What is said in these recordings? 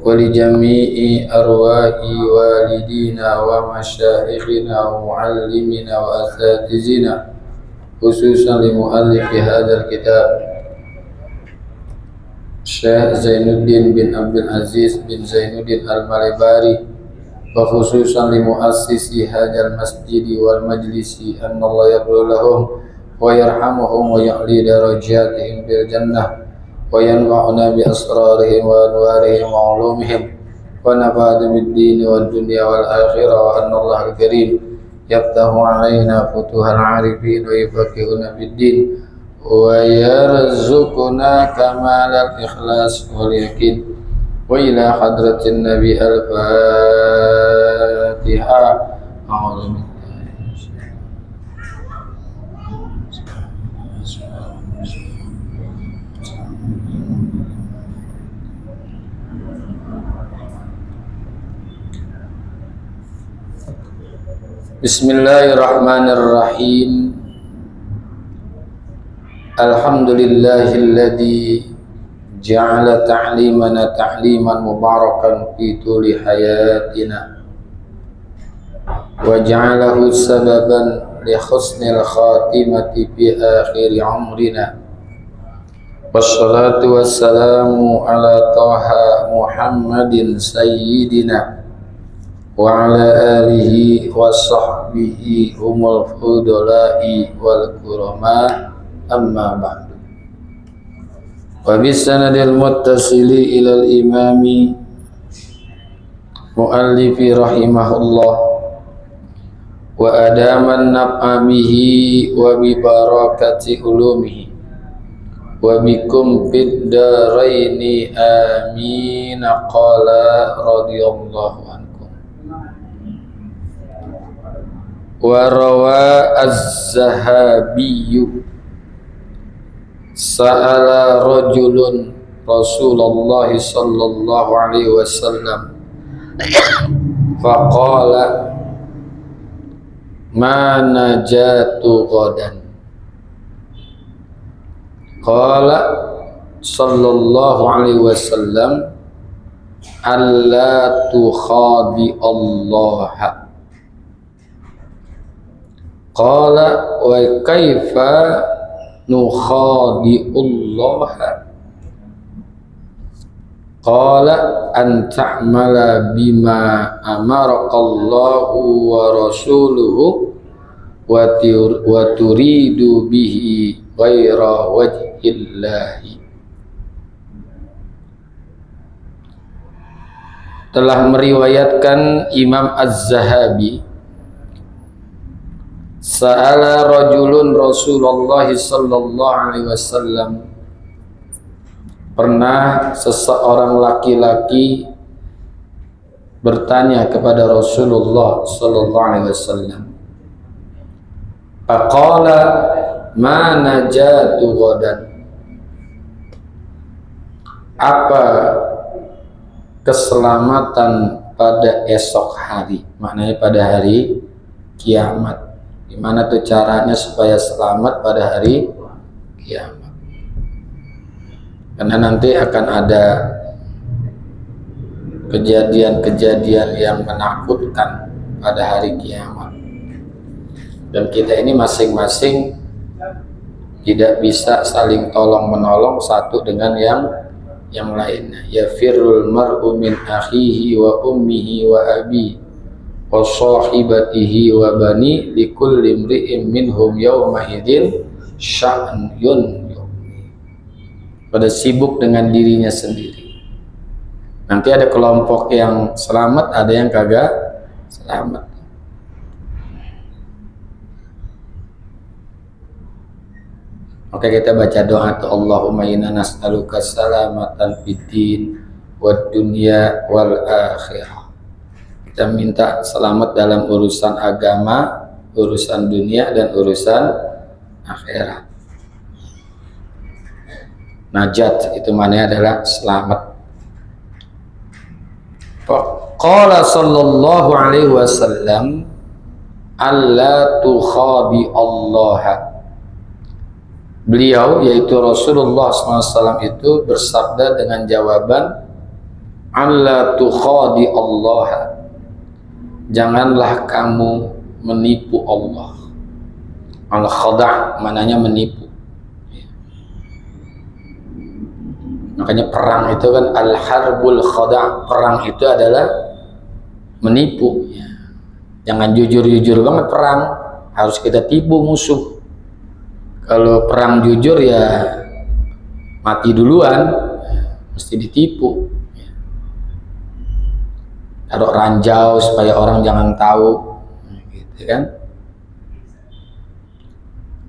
ولجميع أرواح والدينا ومشايخنا ومعلمنا وأساتذتنا خصوصا لمؤلف هذا الكتاب Syekh Zainuddin bin Abdul Aziz bin Zainuddin Al-Malibari wa khususan li muassisi hadzal masjidi wal majlisi annallahu yaghfir lahum wa yarhamuhum wa ya'li darajatihim fil jannah wa yanfa'una bi asrarihim wa anwarihim wa ulumihim wa nafa'ana bid din wad dunya wal akhirah wa annallaha al-karim yaftahu alaina futuhal arifin wa yufaqihuna fid din wa yarzuquna kamalal ikhlas wal yakin wa ila hadratin nabi al-fatiha. Bismillahirrahmanirrahim. Alhamdulillahilladzi ja'ala ta'limana ta'liman mubarakan fi tuli hayatina wa ja'alahu sababan li husnil khatimati fi akhir umrina wassalatu wassalamu ala taha Muhammadin sayyidina wa ala alihi wa sahbihi humul fudula'i wal kurama amma ba'du wa bisanadil muttasili ilal imami muallifi rahimahullah wa adaman naf'a bihi wa bi barakati ulumihi wa bikum fid daraini amin. Qala radhiyallahu ankum wa rawa az-zahabiyyu sa'ala rajulun Rasulullah sallallahu alaihi wasallam faqala ma najatu ghadan qala sallallahu alaihi wasallam alla tukhadi Allah qala wa kaifa nukhadi'ullaha qala an ta'mala bima amaraqallahu wa rasuluhu wa turidu bihi ghaira wajhillahi. Telah meriwayatkan Imam Az-Zahabi, sa'ala rajulun Rasulullah sallallahu alaihi wasallam, pernah seseorang laki-laki bertanya kepada Rasulullah sallallahu alaihi wasallam, faqala ma najatu ghadan, apa keselamatan pada esok hari, maknanya pada hari kiamat. Gimana tuh caranya supaya selamat pada hari kiamat? Karena nanti akan ada kejadian-kejadian yang menakutkan pada hari kiamat. Dan kita ini masing-masing tidak bisa saling tolong-menolong satu dengan yang lainnya. Yafirrul mar'u min akhihi wa ummihi wa abihi wa sahibatihi wa bani likulli imri'in minhum yawma idzin sya'nun, pada sibuk dengan dirinya sendiri. Nanti ada kelompok yang selamat, ada yang kagak selamat. Oke, kita baca doa tuh, Allahumma inna nas'aluka salamatan fid din wad dunya wal akhirah. Kita minta selamat dalam urusan agama, urusan dunia, dan urusan akhirat. Najat itu maknanya adalah selamat. Qala sallallahu alaihi wasallam alla tukhadi Allah. Beliau yaitu Rasulullah SAW itu bersabda dengan jawaban, alla tukhadi Allah, janganlah kamu menipu Allah. Al-khada' mananya menipu. Makanya perang itu kan al-harbul khada', perang itu adalah menipu. Jangan jujur-jujur banget perang, harus kita tipu musuh. Kalau perang jujur ya mati duluan, mesti ditipu. Taruh ranjau supaya orang jangan tahu, gitu kan?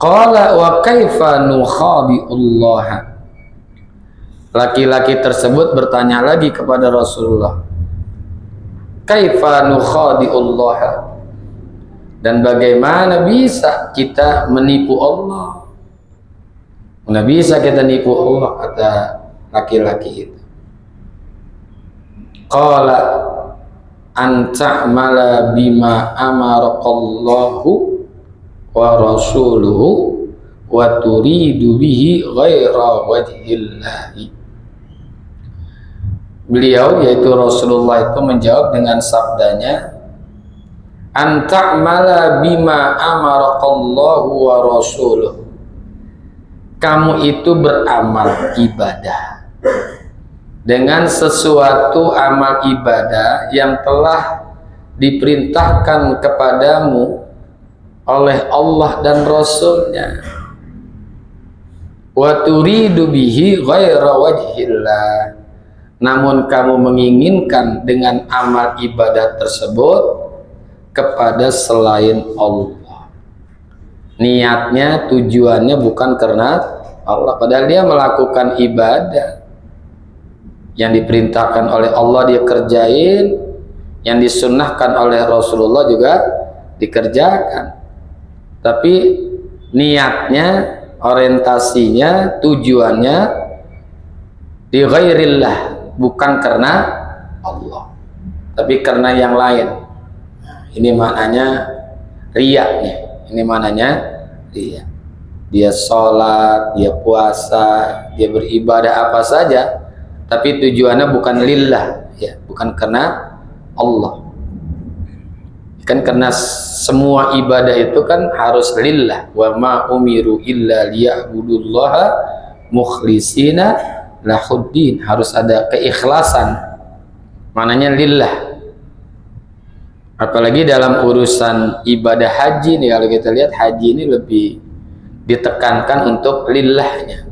Qala wa kaifa nukhadi'ullaha. Laki-laki tersebut bertanya lagi kepada Rasulullah, kaifa nukhadi'ullaha, dan bagaimana bisa kita menipu Allah? Mana bisa kita nipu Allah, kata laki-laki itu. Qala an ta'mala bima amaraqallahu wa rasuluhu wa turidu bihi ghaira wajhillahi. Beliau, yaitu Rasulullah, itu menjawab dengan sabdanya, an ta'mala bima amaraqallahu wa rasuluhu, kamu itu beramal ibadah dengan sesuatu amal ibadah yang telah diperintahkan kepadamu oleh Allah dan Rasulnya. Wa turidu bihi ghaira wajhillah, namun kamu menginginkan dengan amal ibadah tersebut kepada selain Allah. Niatnya, tujuannya bukan karena Allah, padahal dia melakukan ibadah yang diperintahkan oleh Allah dia kerjain, yang disunnahkan oleh Rasulullah juga dikerjakan. Tapi niatnya, orientasinya, tujuannya di ghairillah, bukan karena Allah, tapi karena yang lain. Ini maknanya riya nih. Ini maknanya riya. Dia sholat, dia puasa, dia beribadah apa saja, tapi tujuannya bukan lillah, ya, bukan karena Allah. Kan karena semua ibadah itu kan harus lillah. Wa ma umiru illa liya'budullaha mukhlisina lahuddin, harus ada keikhlasan, maknanya lillah. Apalagi dalam urusan ibadah haji nih, kalau kita lihat haji ini lebih ditekankan untuk lillahnya.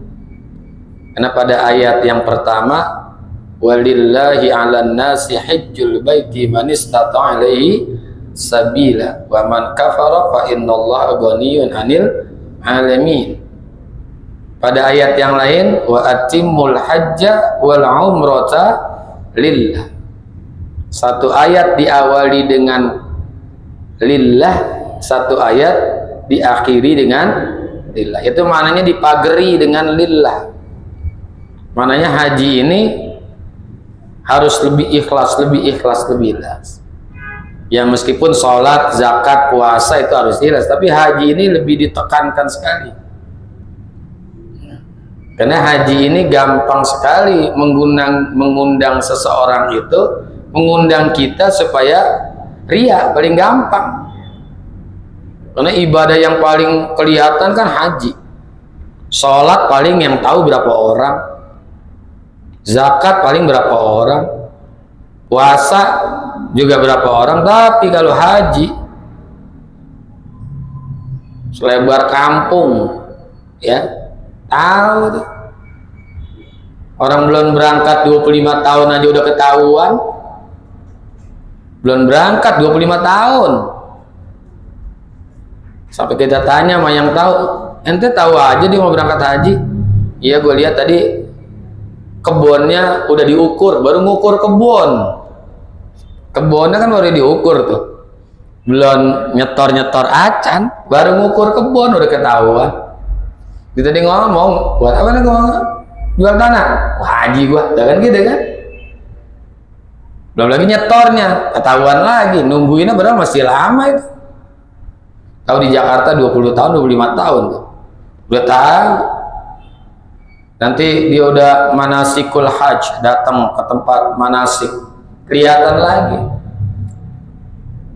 Karena pada ayat yang pertama, walillahi 'alan nasi hajjul baiti man istata'a ilaihi sabila wa man kafara fa innallaha ghaniyun 'anil 'alamin. Pada ayat yang lain, wa atimmul hajja wal umrata lillah. Satu ayat diawali dengan lillah, satu ayat diakhiri dengan lillah. Itu maknanya dipagari dengan lillah. Maknanya haji ini harus lebih ikhlas, lebih ikhlas. Ya meskipun sholat, zakat, puasa itu harus ikhlas, tapi haji ini lebih ditekankan sekali. Karena haji ini gampang sekali mengundang seseorang itu, mengundang kita supaya riya, paling gampang. Karena ibadah yang paling kelihatan kan haji. Sholat paling yang tahu berapa orang, zakat paling berapa orang, puasa juga berapa orang. Tapi kalau haji selebar kampung, ya tahu tuh. Orang belum berangkat 25 tahun aja udah ketahuan. Belum berangkat 25 tahun. Sampai kita tanya sama yang tahu, ente tahu aja dia mau berangkat haji? Iya, gue lihat tadi kebunnya udah diukur, baru ngukur kebun. Kebunnya kan baru diukur tuh. Belum nyetor-nyetor acan, baru ngukur kebun udah ketahuan. Kita tadi ngomong, buat apa nih ngomong? Jual tanah, wah haji gua, kan gitu kan? Belum lagi nyetornya, ketahuan lagi, nungguinnya berapa masih lama itu. Tahu di Jakarta 20 tahun, 25 tahun tuh. Udah tahu. Nanti dia udah manasikul hajj, datang ke tempat manasik, kelihatan lagi.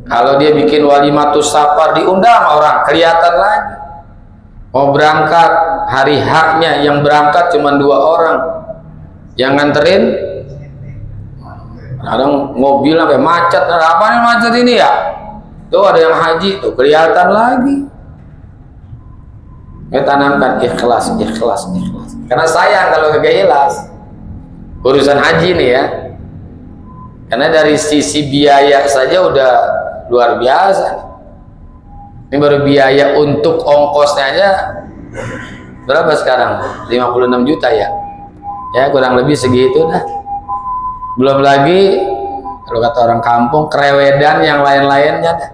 Kalau dia bikin walimatus safar, diundang orang, kelihatan lagi. Mau berangkat, hari haknya yang berangkat cuma 2 orang, yang nganterin kadang mobil sampai macet. Apa nih macet ini ya? Tuh ada yang haji, tuh kelihatan lagi. Kita tanamkan ikhlas. Karena sayang kalau kagak ikhlas urusan haji nih ya. Karena dari sisi biaya saja udah luar biasa. Ini baru biaya untuk ongkosnya aja berapa sekarang? 56 juta ya? Ya kurang lebih segitu dah. Belum lagi kalau kata orang kampung kerewedan yang lain-lainnya dah.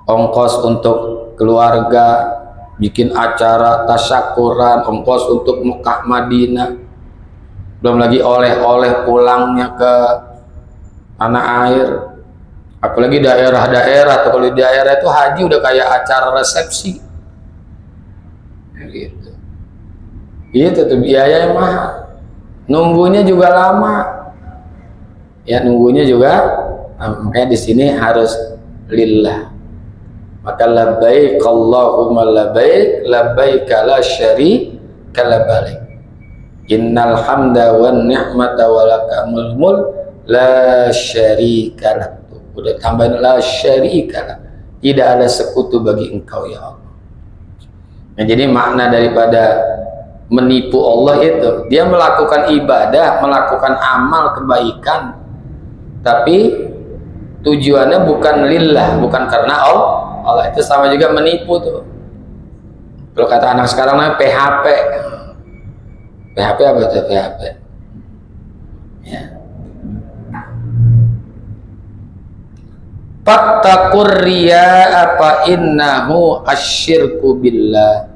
Ongkos untuk keluarga, bikin acara tasyakuran, ongkos untuk Mekah Madinah, belum lagi oleh-oleh pulangnya ke tanah air. Apalagi daerah-daerah, atau kalau di daerah itu haji udah kayak acara resepsi gitu. Itu tuh biaya yang mahal, nunggunya juga lama ya, makanya di sini harus lillah. Maka labbaik Allahumma labbaik, labbaik la syarika labbaik, innal hamda wan ni'mata walakamul mulk la syarika lak. Udah tambahin la syarika lak, tidak ada sekutu bagi engkau ya Allah. Nah, jadi makna daripada menipu Allah itu, dia melakukan ibadah, melakukan amal kebaikan, tapi tujuannya bukan lillah, bukan karena Allah. Itu sama juga menipu tuh. Kalau kata anak sekarang namanya PHP. PHP apa itu PHP? Ya. Fattaqur riya apa innahu asyirku billah.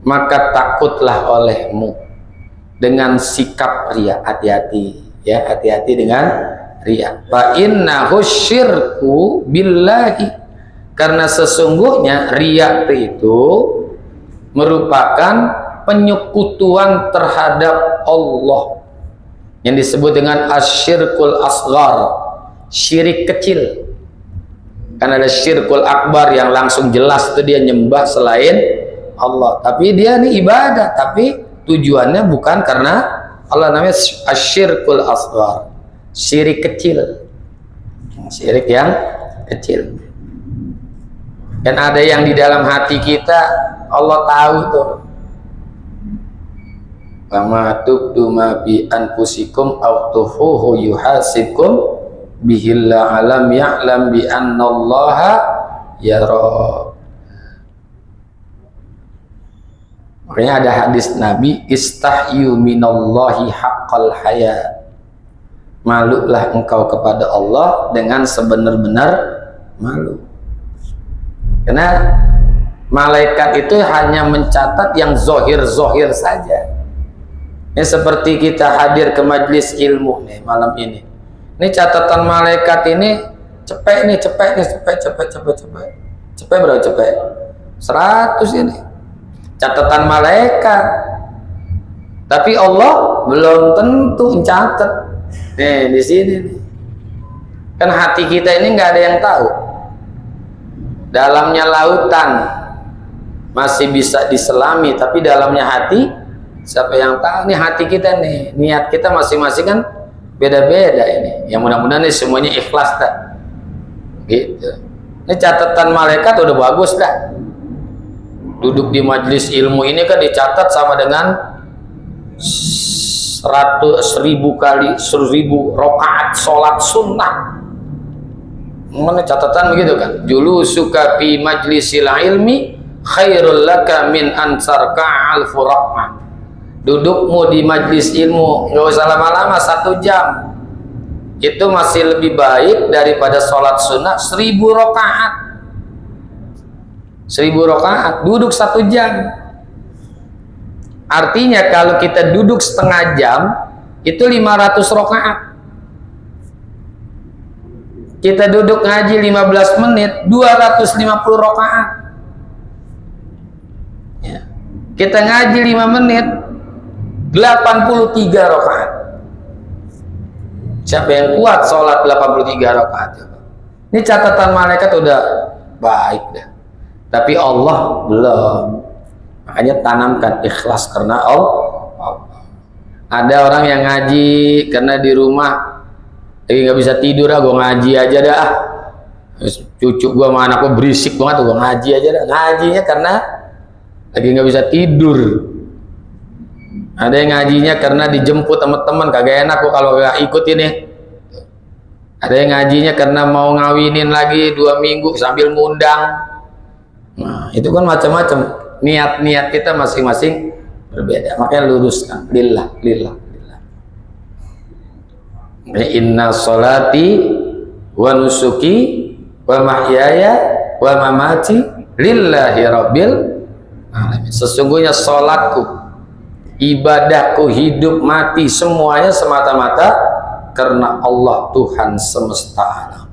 Maka takutlah olehmu dengan sikap riya. Hati-hati ya, hati-hati dengan riya. Fa innahu syirku billahi. Karena sesungguhnya riya itu merupakan penyekutuan terhadap Allah, yang disebut dengan asyirkul asghar, syirik kecil. Karena ada syirkul akbar yang langsung jelas itu dia nyembah selain Allah, tapi dia ini ibadah, tapi tujuannya bukan karena Allah, namanya asyirkul asghar, syirik kecil, syirik yang kecil. Dan ada yang di dalam hati kita Allah tahu tuh. Kama tubdu ma bi anfusikum aw tufuhu yuhasibkum bihilla alam ya'lam bi annallaha yara. Makanya ada hadis Nabi, istahyu minallahi haqqal haya. Malulah engkau kepada Allah dengan sebenar-benar malu. Karena malaikat itu hanya mencatat yang zohir-zohir saja. Ini seperti kita hadir ke majelis ilmu nih malam ini. Ini catatan malaikat ini cepet berapa cepet? 100 ini. Catatan malaikat. Tapi Allah belum tentu mencatat. Nih di sini nih. Kan hati kita ini nggak ada yang tahu. Dalamnya lautan masih bisa diselami, tapi dalamnya hati siapa yang tahu? Nih hati kita nih, niat kita masing-masing kan beda-beda ini. Yang mudah-mudahan nih semuanya ikhlas dah. Gitu. Ini catatan malaikat udah bagus dah. Duduk di majelis ilmu ini kan dicatat sama dengan 1000 kali 1000 rakaat sholat sunnah. Mana catatan begitu kan? Julusuka fi majlisil ilmi khairul laka min ansarka al furaqah. Dudukmu di majlis ilmu nggak usah lama-lama, 1 jam itu masih lebih baik daripada sholat sunnah 1000 rakaat. 1000 rakaat duduk 1 jam. Artinya kalau kita duduk setengah jam itu 500 rakaat. Kita duduk ngaji 15 menit 250 rakaat ya. Kita ngaji 5 menit 83 rakaat. Siapa yang kuat sholat 83 rakaat? Ini catatan malaikat udah baik dah. Tapi Allah belum. Makanya tanamkan ikhlas karena Allah. Ada orang yang ngaji karena di rumah lagi nggak bisa tidur, gue ngaji aja dah. Cucu gue sama anak gue berisik banget, gue ngaji aja dah. Ngajinya karena lagi nggak bisa tidur. Ada yang ngajinya karena dijemput teman-teman, kagak enak gue kalau nggak ikut ini. Ada yang ngajinya karena mau ngawinin lagi 2 minggu sambil ngundang. Nah, itu kan macam-macam. Niat-niat kita masing-masing berbeda. Makanya luruskan. Lillah. Inna sholati wa nusuki wa mahyaya wa mamati lillahi rabbil alamin. Sesungguhnya sholatku, ibadahku, hidup mati, semuanya semata-mata karena Allah Tuhan semesta alam.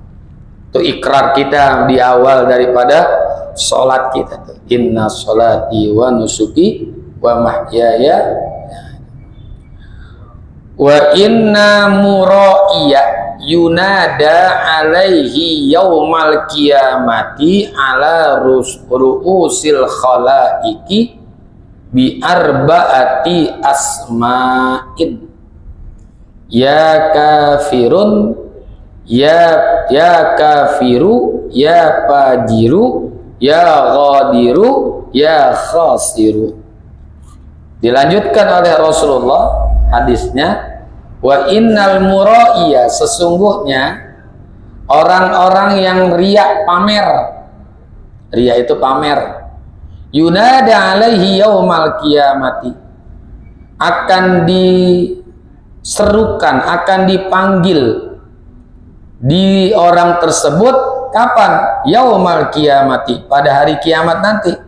Itu ikrar kita di awal daripada sholat kita tuh. Inna sholati wa nusuki wa mahyaya wa inna muraiya yunada alaihi yaumal qiyamati ala ru'usil khalaiki bi arba'ati asma'in ya kafirun ya kafiru ya fajiru ya ghadiru ya khasiru. Dilanjutkan oleh Rasulullah hadisnya, wa innal muraiya, sesungguhnya orang-orang yang riya pamer. Riya itu pamer. Yunada alaihi yaumal qiyamati, akan diserukan, akan dipanggil di orang tersebut kapan? Yaumal qiyamati, pada hari kiamat nanti.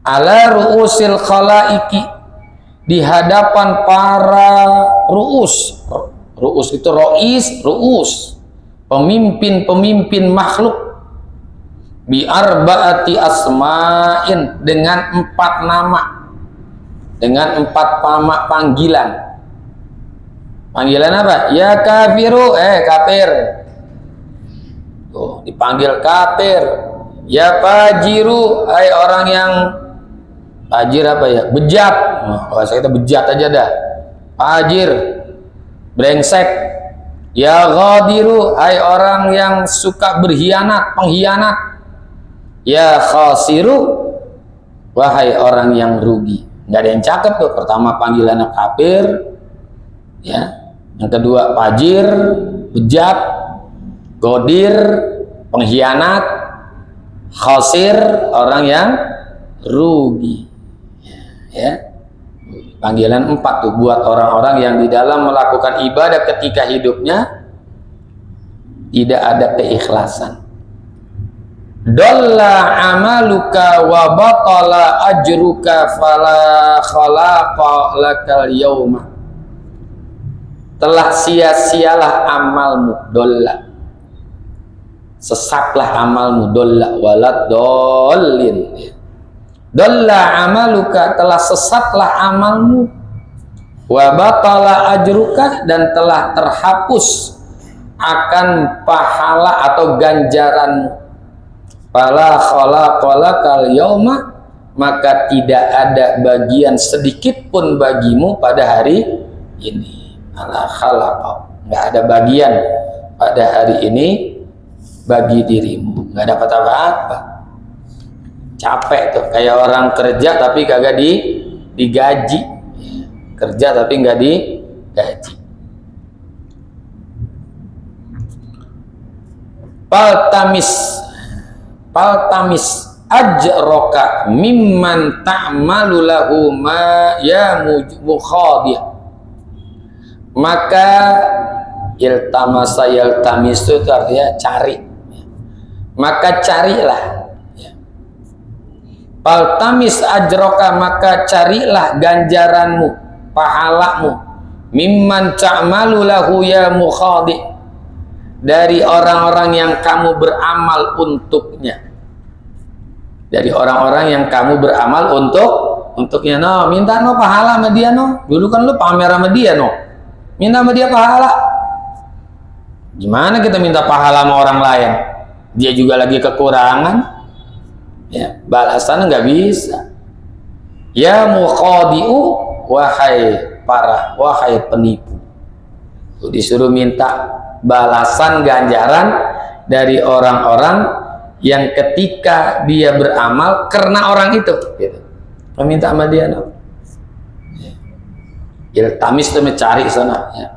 Ala ru'usil khalaiki, di hadapan para ru'us. Ru'us itu ru'us, pemimpin-pemimpin makhluk. Bi arba'ati asma'in, dengan 4 nama, dengan 4 panggilan. Panggilan apa? Ya kafiru, kafir. Tuh, dipanggil kafir. Ya fajiru, orang yang fajir apa ya? Bejat. Bahasa kita bejat aja dah. Fajir, brengsek. Ya ghadiru, orang yang suka berkhianat, pengkhianat. Ya khasiru, wahai orang yang rugi. Nggak ada yang cakep tuh. Pertama panggilannya kafir, ya. Yang kedua fajir, bejat, godir, pengkhianat, khasir, orang yang rugi. Ya. Panggilan 4 tuh buat orang-orang yang di dalam melakukan ibadah ketika hidupnya tidak ada keikhlasan. Dalla amaluka wa batala ajruka fala khalaqa lakal yauma. Telah sia-sialah amalmu, dolla. Sesatlah amalmu, dolla walad dollin. Dolla amaluka, telah sesatlah amalmu. Wa batala ajruka, dan telah terhapus akan pahala atau ganjaranmu. Fala khalaqalakal yauma, maka tidak ada bagian sedikit pun bagimu pada hari ini. Ala khalaqa, nggak ada bagian pada hari ini bagi dirimu, nggak dapat apa-apa. Capek tuh, kayak orang kerja tapi kagak digaji. Kerja tapi nggak digaji. Paltamis ajroka mimman ta'malu lahu ma ya mukhadiyah. Maka iltamasa yaltamisu itu artinya cari. Maka carilah. Paltamis ajroka, maka carilah ganjaranmu, pahalamu. Mimman ta'malu lahu ya mukhadi, dari orang-orang yang kamu beramal untuknya. Dari orang-orang yang kamu beramal untuknya. No, minta no pahala sama dia no. Dulu kan lu pamer sama dia no. Minta sama dia pahala. Gimana kita minta pahala sama orang lain? Dia juga lagi kekurangan. Ya, balasan nggak bisa. Ya muqadi'u, wahai penipu. Disuruh minta balasan ganjaran dari orang-orang yang ketika dia beramal karena orang itu gitu. Meminta sama dia no. Iltamis itu mencari sana ya.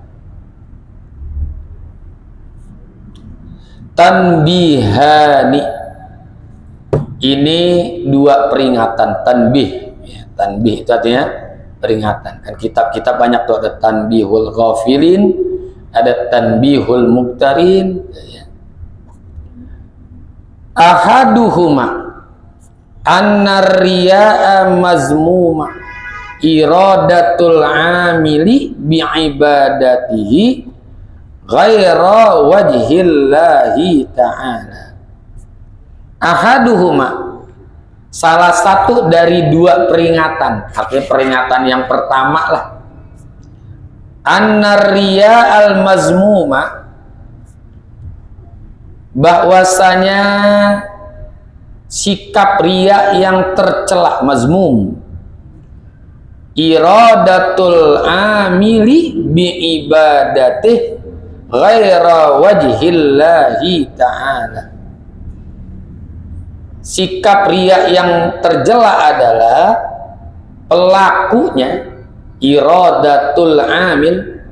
Tanbihani, ini dua peringatan. Tanbih ya, tanbih itu artinya peringatan. Kan kitab-kitab banyak tuh, ada tanbihul ghafilin, ada tanbihul muktarin ya. Ahaduhuma annar riya'a mazmuma iradatul amili bi'ibadatihi ghaira wajhillahi ta'ala. Ahaduhuma, salah satu dari dua peringatan, artinya peringatan yang pertama lah, annar riya'al mazmuma, bahwasanya sikap riya yang tercela, mazmum, iradatul amili biibadatih ghaira wajhillahi ta'ala. Sikap riya yang tercela adalah pelakunya, iradatul amil,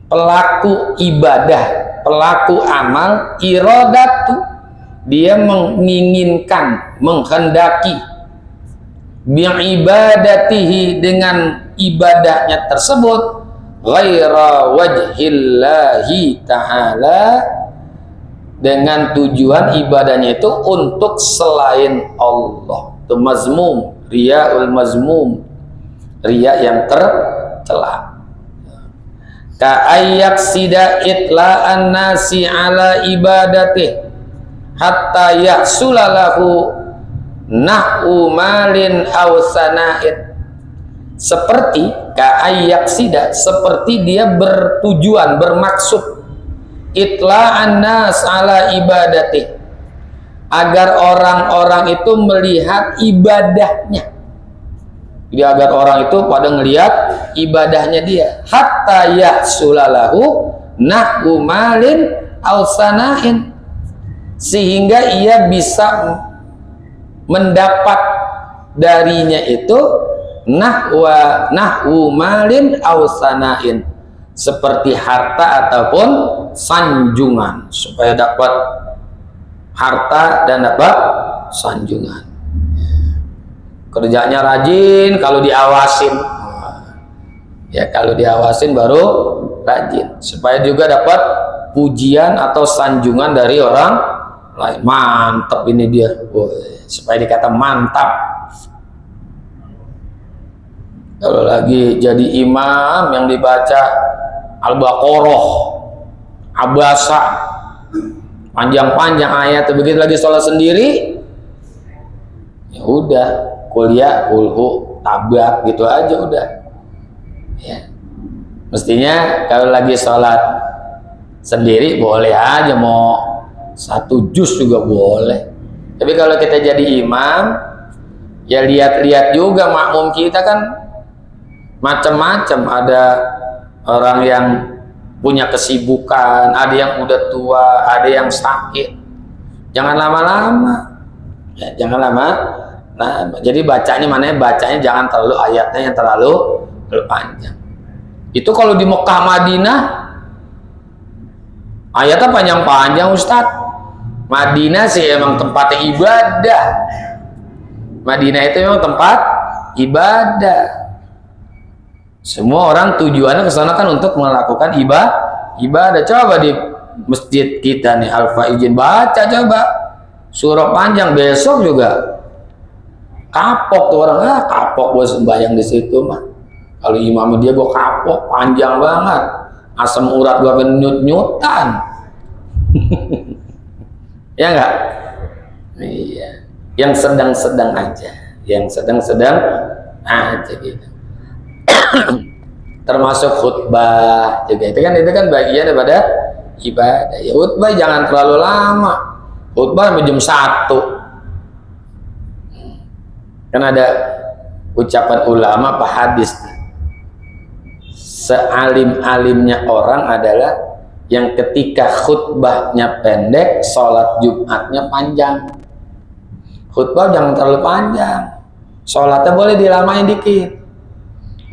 pelaku ibadah, pelaku amal, iradatu, dia menginginkan, menghendaki, bi'ibadatihi, dengan ibadahnya tersebut, ghaira wajhillahi ta'ala, dengan tujuan ibadahnya itu untuk selain Allah. Itu mazmum, riya'ul mazmum, riya yang tercela. Ka'ayyak sida itla'an nasi ala ibadatih hatta yahsulalahu na'u malin aw sana'id. Seperti ka'ayyak sida, seperti dia bertujuan, bermaksud, itla'an nas ala ibadatih, agar orang-orang itu melihat ibadahnya. Jadi agar orang itu pada ngelihat ibadahnya dia. Hatta yahsulalahu na'u malin aw sana'in, sehingga ia bisa mendapat darinya itu nahwu malin aw sana'in, seperti harta ataupun sanjungan, supaya dapat harta dan dapat sanjungan. Kerjanya rajin, kalau diawasin ya, kalau diawasin baru rajin, supaya juga dapat pujian atau sanjungan dari orang lain. Mantap ini dia, supaya dikata mantap. Kalau lagi jadi imam yang dibaca Al-Baqarah, Abasa, panjang-panjang ayat, begitu lagi sholat sendiri, ya udah, kuliah, kulhu, tabat gitu aja udah. Ya. Mestinya kalau lagi sholat sendiri boleh aja, mau satu juz juga boleh. Tapi kalau kita jadi imam, ya lihat-lihat juga makmum kita kan macam-macam. Ada orang yang punya kesibukan, ada yang udah tua, ada yang sakit. Jangan lama-lama, ya, jangan lama. Nah, jadi bacanya bacanya jangan terlalu, ayatnya yang terlalu panjang. Itu kalau di Mekah Madinah ayatnya panjang-panjang, Ustadz. Madinah sih emang tempatnya ibadah. Madinah itu memang tempat ibadah. Semua orang tujuannya ke sana kan untuk melakukan ibadah. Coba di masjid kita nih Al-Faizin, baca coba surah panjang, besok juga kapok tuh orang. Kapok gue sembahyang di situ mah. Kalau imam dia gue kapok, panjang banget, asam urat gue nyut-nyutan. Ya enggak? Iya. Yang sedang-sedang aja, yang sedang-sedang Nah, gitu. Termasuk khutbah juga itu kan bagian daripada ibadah. Ya khutbah jangan terlalu lama. Khutbah sampai jam 1. Kan ada ucapan ulama apa hadis, sealim-alimnya orang adalah yang ketika khutbahnya pendek, sholat Jumatnya panjang. Khutbah jangan terlalu panjang, sholatnya boleh dilamain dikit.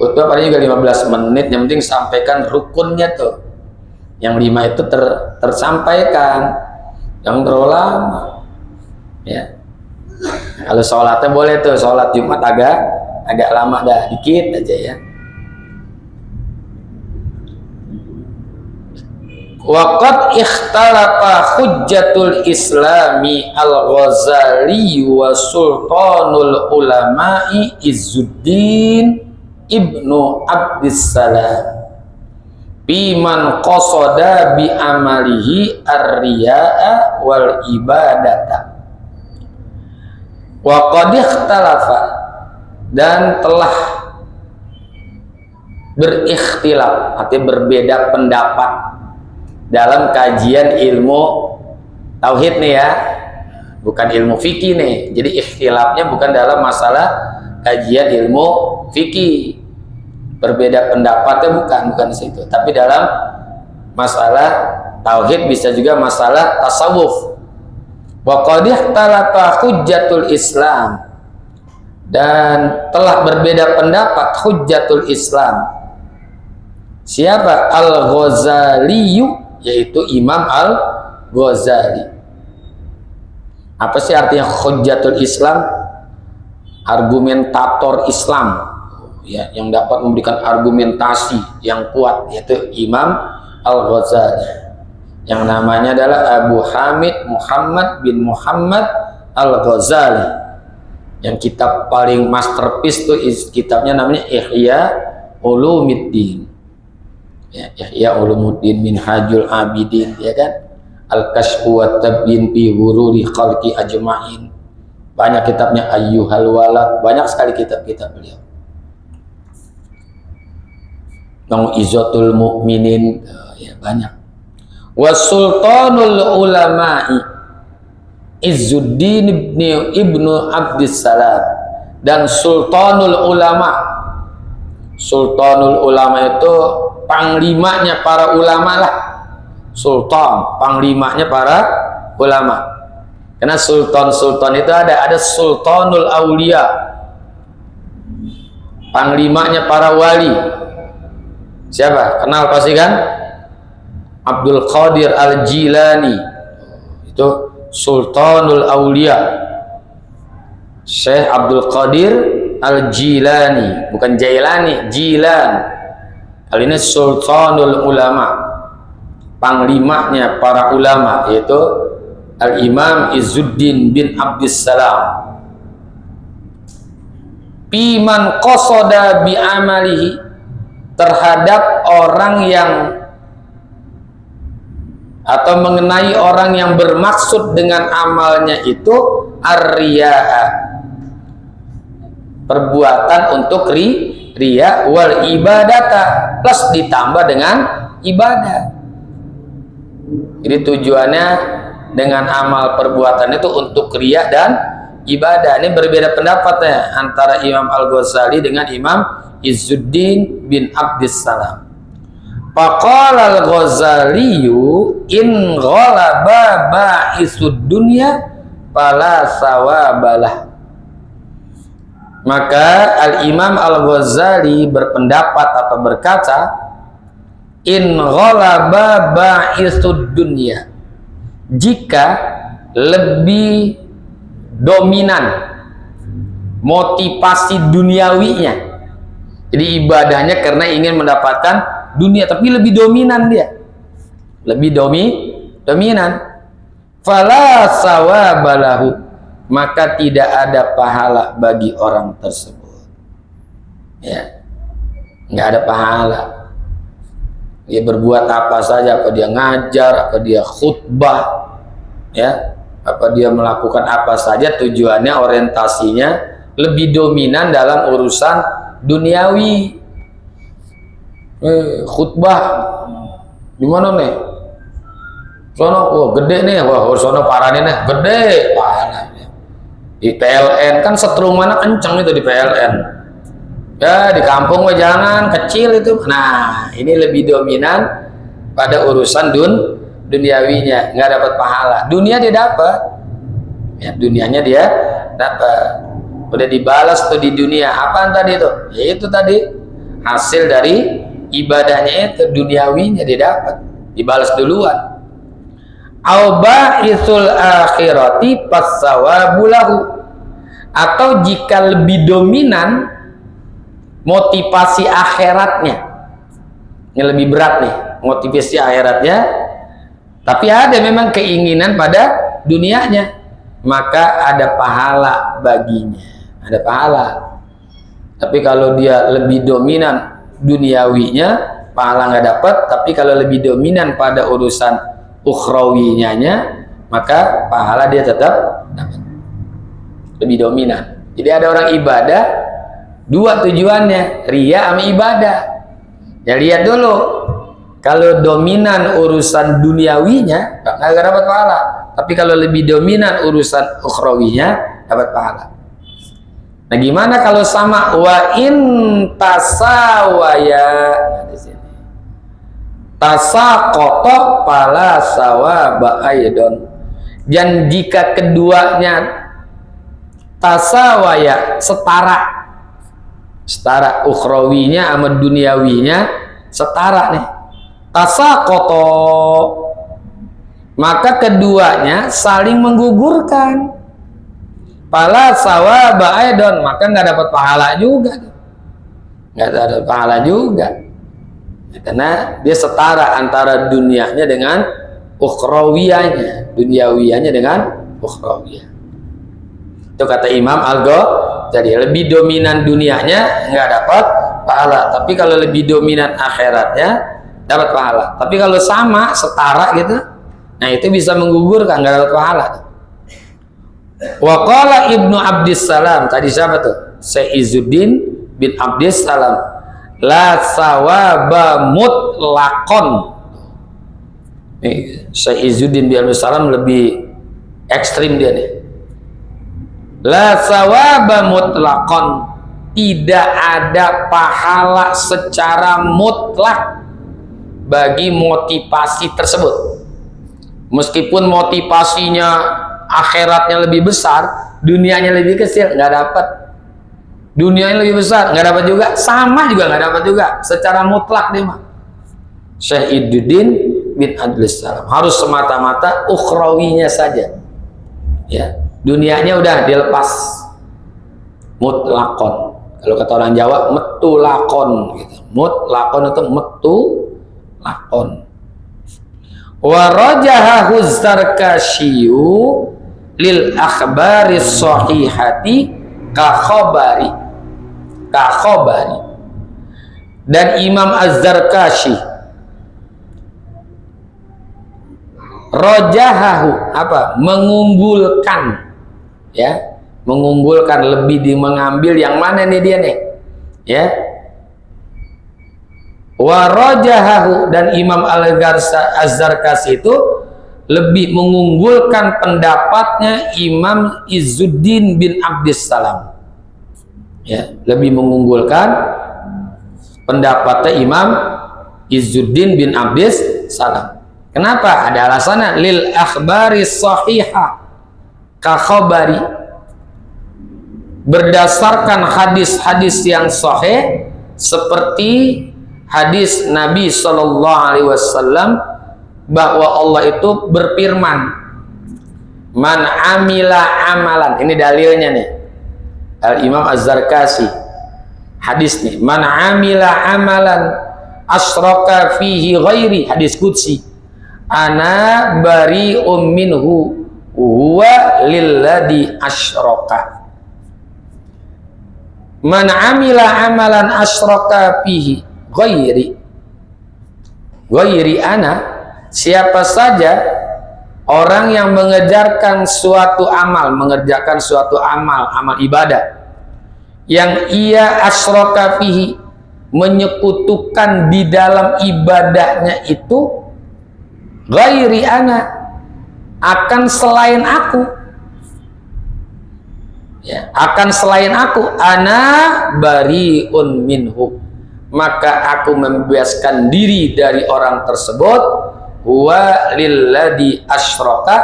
Khutbah paling juga 15 menit, yang penting sampaikan rukunnya tuh. Yang 5 itu tersampaikan, jangan terlalu lama. Ya. Kalau sholatnya boleh tuh, sholat Jumat agak lama dah, dikit aja ya. Waqad ikhtalafa hujjatul islami al-Ghazali wa sultanul ulama'i Izzuddin ibnu Abdissalam biman qasada bi amalihi ar-riya'a wal ibadata. Wa qad ikhtalafa, dan telah berikhtilaf, artinya berbeda pendapat dalam kajian ilmu tauhid nih ya, bukan ilmu fikih nih. Jadi ikhtilafnya bukan dalam masalah kajian ilmu fikih, berbeda pendapatnya bukan di situ, tapi dalam masalah tauhid, bisa juga masalah tasawuf. Wa qad ikhtalafa hujjatul Islam, dan telah berbeda pendapat hujjatul Islam. Siapa? Al-Ghazali, yaitu Imam Al-Ghazali. Apa sih artinya hujjatul Islam? Argumentator Islam, ya, yang dapat memberikan argumentasi yang kuat, yaitu Imam Al-Ghazali, yang namanya adalah Abu Hamid Muhammad bin Muhammad Al-Ghazali. Yang kitab paling masterpiece tuh kitabnya namanya Ihya Ulumuddin, ya, Ihya Ulumuddin Minhajul Abidin, ya kan, Al-Kashfu wa Tabyin fi Hururi Khalqi Ajma'in. Banyak kitabnya, Ayyuhal Walad, banyak sekali kitab-kitab beliau. Izotul Mukminin, ya banyak. Wa sultanul ulama'i Izzuddin ibnu Abdissalam, dan sultanul ulama. Sultanul ulama itu panglimanya para ulama lah. Sultan, panglimanya para ulama. Karena sultan-sultan itu ada sultanul aulia, panglimanya para wali. Siapa? Kenal pasti kan? Abdul Qadir Al-Jilani, itu sultanul aulia. Syekh Abdul Qadir Al-Jilani, bukan Jailani, Jilan. Kali ini sultanul ulama, panglimanya para ulama, yaitu Al-Imam Izzuddin bin Abdissalam. Piman qasada bi amalihi, terhadap orang yang, atau mengenai orang yang bermaksud dengan amalnya itu ar-riya'a, perbuatan untuk riya, wal ibadata, plus ditambah dengan ibadah. Jadi tujuannya dengan amal perbuatan itu untuk riya dan ibadah. Ini berbeda pendapatnya antara Imam Al-Ghazali dengan Imam Izzuddin bin Abdissalam. Faqala Al-Ghazaliyu in ghalaba ba'isud dunya fala sawabalah. Maka Al-Imam Al-Ghazali berpendapat atau berkata, in ghalaba ba'isud dunya, jika lebih dominan motivasi duniawinya, jadi ibadahnya karena ingin mendapatkan dunia, tapi lebih dominan dia, lebih dominan, fala sawabalahu, maka tidak ada pahala bagi orang tersebut. Ya, nggak ada pahala. Dia berbuat apa saja, apa dia ngajar, apa dia khutbah, ya, apa dia melakukan apa saja, tujuannya orientasinya lebih dominan dalam urusan duniawi. Khutbah di mana nih? Sono, wah gede nih, wah sono parah nih, gede, parah. Di PLN kan setrum mana kenceng itu di PLN. Ya di kampung mah jangan, kecil itu. Nah ini lebih dominan pada urusan duniawinya, nggak dapat pahala. Dunia dia dapat, ya dunianya dia dapat. Udah dibalas tuh di dunia. Apaan tadi itu? Ya itu tadi hasil dari ibadahnya itu, duniawinya dia dapat, dibalas duluan. Aubaisul akhirati pasawabulahu, atau jika lebih dominan motivasi akhiratnya, yang lebih berat nih motivasi akhiratnya, tapi ada memang keinginan pada dunianya, maka ada pahala baginya, ada pahala. Tapi kalau dia lebih dominan duniawinya, pahala nggak dapat. Tapi kalau lebih dominan pada urusan ukhrawinya, maka pahala dia tetap dapat, lebih dominan. Jadi ada orang ibadah dua tujuannya, riya sama ibadah. Ya lihat dulu, kalau dominan urusan duniawinya nggak dapat pahala, tapi kalau lebih dominan urusan ukhrawinya dapat pahala. Nah gimana kalau sama? Wa in tasawaya, nah, di sini tasaqata pala sawaba aidon. Dan jika keduanya tasawaya, setara ukhrawinya sama duniawinya setara nih, tasaqata, maka keduanya saling menggugurkan. Pala sawaba aidon, maka nggak dapat pahala juga, nggak dapat pahala juga. Karena dia setara antara dunianya dengan ukhrawiyahnya, duniawiyahnya dengan ukhrawiyah. Itu kata Imam Al-Ghazali, lebih dominan dunianya nggak dapat pahala, tapi kalau lebih dominan akhiratnya dapat pahala. Tapi kalau sama, setara gitu, nah itu bisa menggugurkan, nggak dapat pahala. Wa qala Ibnu Abdissalam, tadi siapa tuh? Saizuddin bin Abdissalam, la sawaba mutlaqon. Saizuddin bin Abdissalam lebih ekstrim dia nih. La sawaba mutlaqon, tidak ada pahala secara mutlak bagi motivasi tersebut. Meskipun motivasinya akhiratnya lebih besar, dunianya lebih kecil, nggak dapat. Dunianya lebih besar, nggak dapat juga. Sama juga nggak dapat juga. Secara mutlak dia mah. Saizuddin bin Abdissalam harus semata-mata ukhrawinya saja. Ya, dunianya udah dilepas. Mutlakon. Kalau kata orang Jawa, metulakon. Gitu. Mutlakon itu metulakon. Wa rajahahu Zarkashiyu lil akhbari sahihati ka khabari, dan Imam Az-Zarkashi rajahahu, apa? Mengunggulkan, ya, mengunggulkan, lebih mengambil yang mana nih dia nih, ya. Wa rajahahu, dan Imam Az-Zarkashi itu lebih mengunggulkan pendapatnya Imam Izzuddin bin Abdissalam, ya, lebih mengunggulkan pendapatnya Imam Izzuddin bin Abdissalam. Kenapa? Ada alasannya. Lil akhbari sahihah ka khabari, berdasarkan hadis-hadis yang sahih, seperti hadis Nabi SAW bahwa Allah itu berfirman, man amila amalan. Ini dalilnya nih, Al-Imam Az-Zarkashi, hadis nih, man amila amalan asyraka fihi ghairi, hadis qudsi, ana bari'um minhu huwa lilladhi asyraka. Man amila amalan asyraka fihi ghairi ana, siapa saja orang yang mengerjakan suatu amal, amal ibadah, yang ia asyraka fihi, menyekutukan di dalam ibadahnya itu, ghairi ana, akan selain aku, ya, akan selain aku, ana bariun minhu, maka aku membebaskan diri dari orang tersebut. Wa lilladzi asyraka,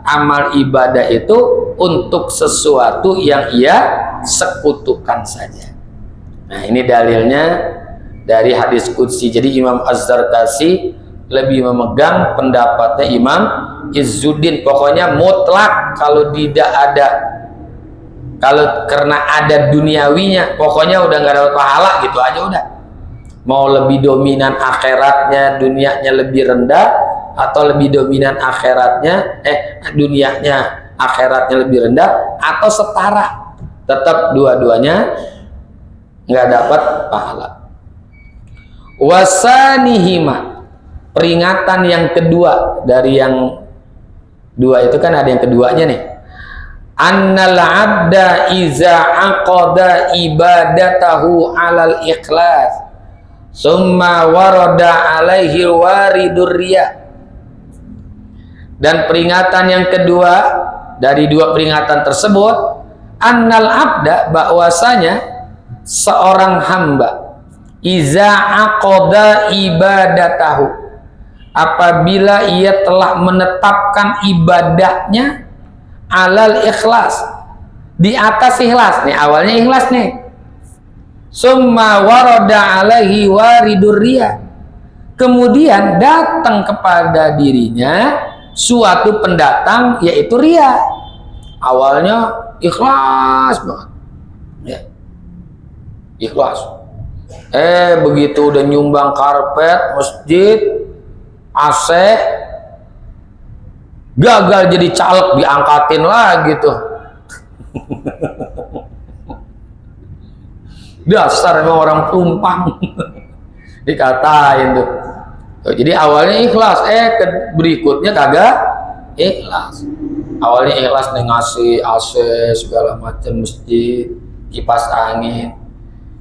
amal ibadah itu untuk sesuatu yang ia sekutukan saja. Nah, ini dalilnya dari hadis qudsi. Jadi Imam Az-Zarkashi lebih memegang pendapatnya Imam Izzuddin, pokoknya mutlak, kalau tidak ada, kalau karena ada duniawinya, pokoknya udah nggak dapat pahala gitu aja udah. Mau lebih dominan akhiratnya, dunianya lebih rendah, atau lebih dominan akhiratnya, dunianya akhiratnya lebih rendah, atau setara, tetap dua-duanya nggak dapat pahala. Wasanihima, peringatan yang kedua dari yang dua itu kan ada yang keduanya nih. Annal abda iza aqada ibadatahu alal ikhlas summa warada alaihi waridur riya. Dan peringatan yang kedua dari dua peringatan tersebut, annal abda, bahwasanya seorang hamba, iza aqada ibadatahu, apabila ia telah menetapkan ibadahnya alal ikhlas, di atas ikhlas nih, awalnya ikhlas nih, summa warada alaihi waridur riya, kemudian datang kepada dirinya suatu pendatang yaitu riya. Awalnya ikhlas banget ya, ikhlas, begitu udah nyumbang karpet masjid, AC, gagal jadi caleg, diangkatin lagi tuh. Dasar emang orang tumpang. Dikatain tuh. Jadi awalnya ikhlas, berikutnya kagak ikhlas. Awalnya ikhlas nih, ngasih AC segala macam, masjid, kipas angin,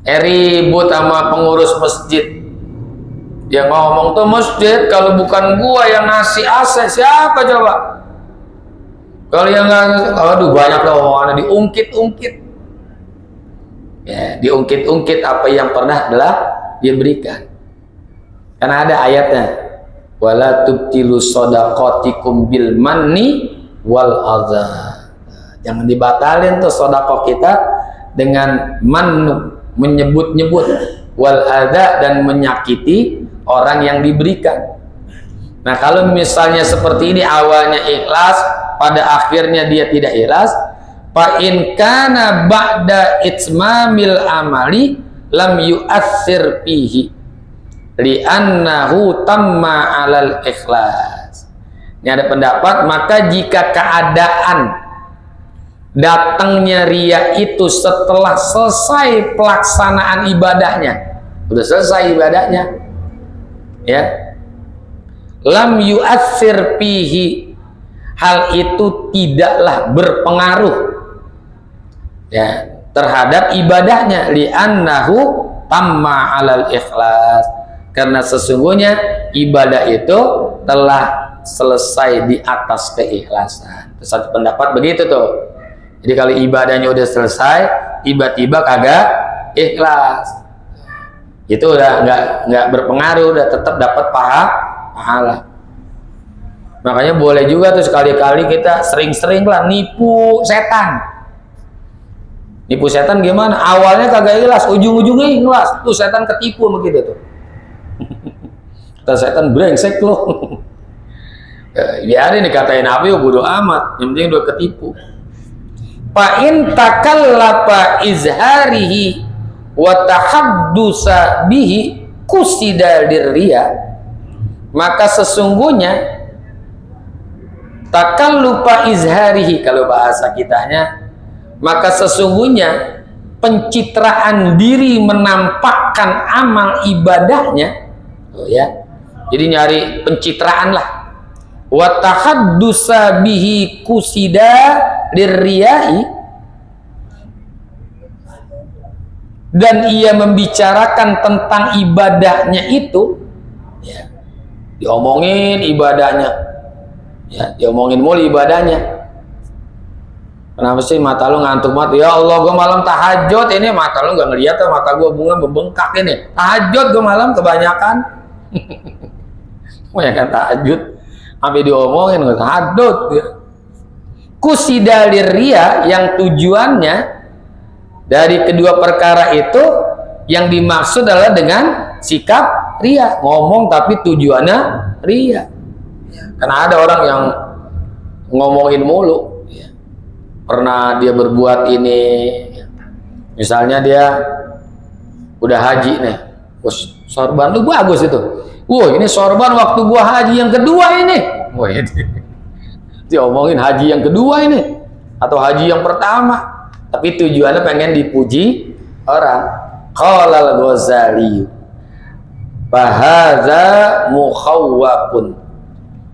ribut sama pengurus masjid. Dia ngomong tuh, masjid kalau bukan gua yang ngasih AC, siapa coba? Kalau yang nggak, aduh banyak lah omongannya, diungkit-ungkit, ya, diungkit-ungkit apa yang pernah adalah dia berikan. Karena ada ayatnya, wala tubtilu shadaqatikum bil manni wal adza. Jangan dibatalin tuh sedekah kita dengan menyebut-nyebut, wal adza, dan menyakiti orang yang diberikan. Nah, kalau misalnya seperti ini, awalnya ikhlas, pada akhirnya dia tidak ikhlas, fa in kana ba'da itmamil amali lam yu'athir fihi li'annahu tamma alal ikhlas. Ini ada pendapat, maka jika keadaan datangnya riya itu setelah selesai pelaksanaan ibadahnya, udah selesai ibadahnya, ya, lam yu'athir fihi, hal itu tidaklah berpengaruh, ya, terhadap ibadahnya, li'annahu tamma alal ikhlas, karena sesungguhnya ibadah itu telah selesai di atas keikhlasan. Satu pendapat begitu tuh. Jadi kalau ibadahnya udah selesai, tiba-tiba kagak ikhlas, itu udah nggak berpengaruh, udah tetap dapat pahala. Makanya boleh juga tuh sekali-kali kita sering-sering lah nipu setan. Nipu setan gimana? Awalnya kagak ikhlas, ujung-ujungnya ikhlas. Tuh setan ketipu begitu tuh. Kata setan, brengsek lo. Biarin dikatain apa, ya bodo amat, yang penting udah ketipu. Fa in takallafa izharihi wa tahaddusa bihi kusida dirriya, maka sesungguhnya takallufa izharihi, kalau bahasa kitanya, maka sesungguhnya pencitraan diri, menampakkan amal ibadahnya, ya, jadi nyari pencitraan lah. Wa tahaddusa bihi kusida dirriyai, dan ia membicarakan tentang ibadahnya itu, ya, diomongin ibadahnya, ya, diomongin mulu ibadahnya. Kenapa sih mata lu ngantuk banget? Ya Allah, gue malam tahajud ini, mata lu nggak ngeliat, mata gue bunga bebengkak ini. Tahajud gue malam kebanyakan, kebanyakan tahajud, sampai diomongin gue tahajud. Ya. Kusidalir ria yang tujuannya dari kedua perkara itu yang dimaksud adalah dengan sikap ria, ngomong tapi tujuannya ria. Ya. Karena ada orang yang ngomongin mulu. Pernah dia berbuat ini, misalnya dia udah haji nih, sorban lu bagus itu, ini sorban waktu gua haji yang kedua ini, dia omongin haji yang kedua ini atau haji yang pertama, tapi tujuannya pengen dipuji orang. Qala al-Ghazali bahadza mukhawwafun,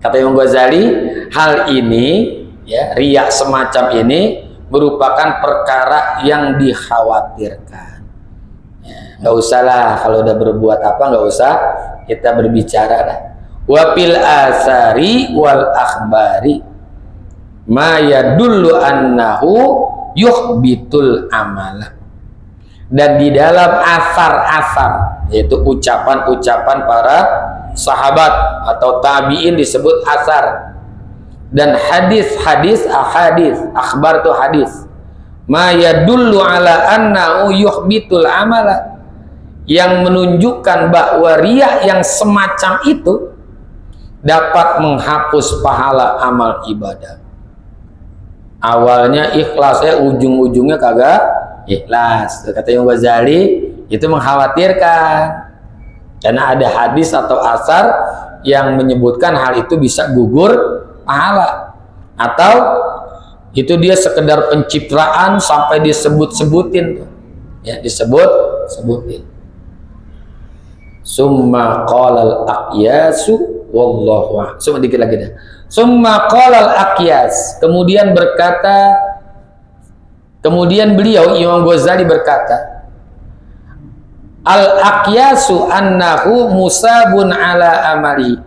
kata Imam Ghazali, hal ini, ya, riya semacam ini merupakan perkara yang dikhawatirkan. Ya, nggak usahlah kalau udah berbuat apa, nggak usah kita berbicara lah. Wapil asari wal akhbari ma yadullu annahu yuhbitul amala, dan di dalam asar-asar, yaitu ucapan-ucapan para sahabat atau tabi'in disebut asar, dan hadis-hadis ahadis, akhbar itu hadis, ma yadullu ala annahu yuhbitul amala, yang menunjukkan bahwa riya yang semacam itu dapat menghapus pahala amal ibadah. Awalnya ikhlas, ujung-ujungnya kagak ikhlas. Kata Imam Ghazali, itu mengkhawatirkan karena ada hadis atau asar yang menyebutkan hal itu bisa gugur pahala, atau itu dia sekedar pencitraan sampai disebut-sebutin, ya, disebut-sebutin. Summa qalal aqyasu wallahu a'lam. Dikit lagi dah. Summa qalal aqyas, kemudian beliau Imam Ghazali berkata, al aqyasu annahu musabun ala amali.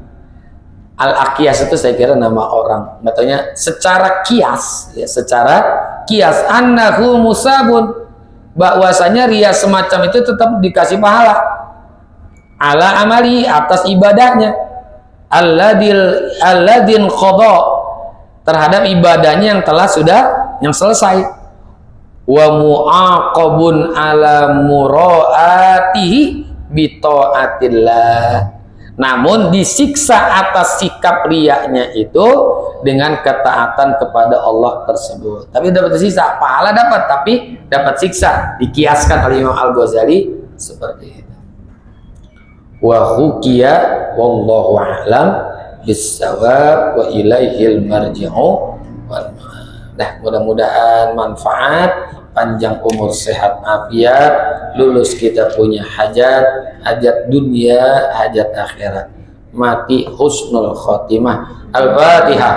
Al-Aqyas itu saya kira nama orang, katanya secara kias, ya, secara kias, annahu musabun, bahwasanya ria semacam itu tetap dikasih pahala ala amali, atas ibadahnya, alladin qada, terhadap ibadahnya yang telah yang selesai, wa mu'aqabun ala muraatihi bi taatillah, namun disiksa atas sikap riyanya itu dengan ketaatan kepada Allah tersebut. Tapi dapat siksa, pahala dapat, tapi dapat siksa. Dikiaskan oleh Imam Al-Ghazali seperti itu. Wa hukiya wallahu a'lam bis-shawab wa ilaihil marji'u wal ma'ab. Nah, mudah-mudahan manfaat, panjang umur, sehat afiat, lulus kita punya hajat dunia, hajat akhirat, mati husnul khotimah. Al-Fatihah.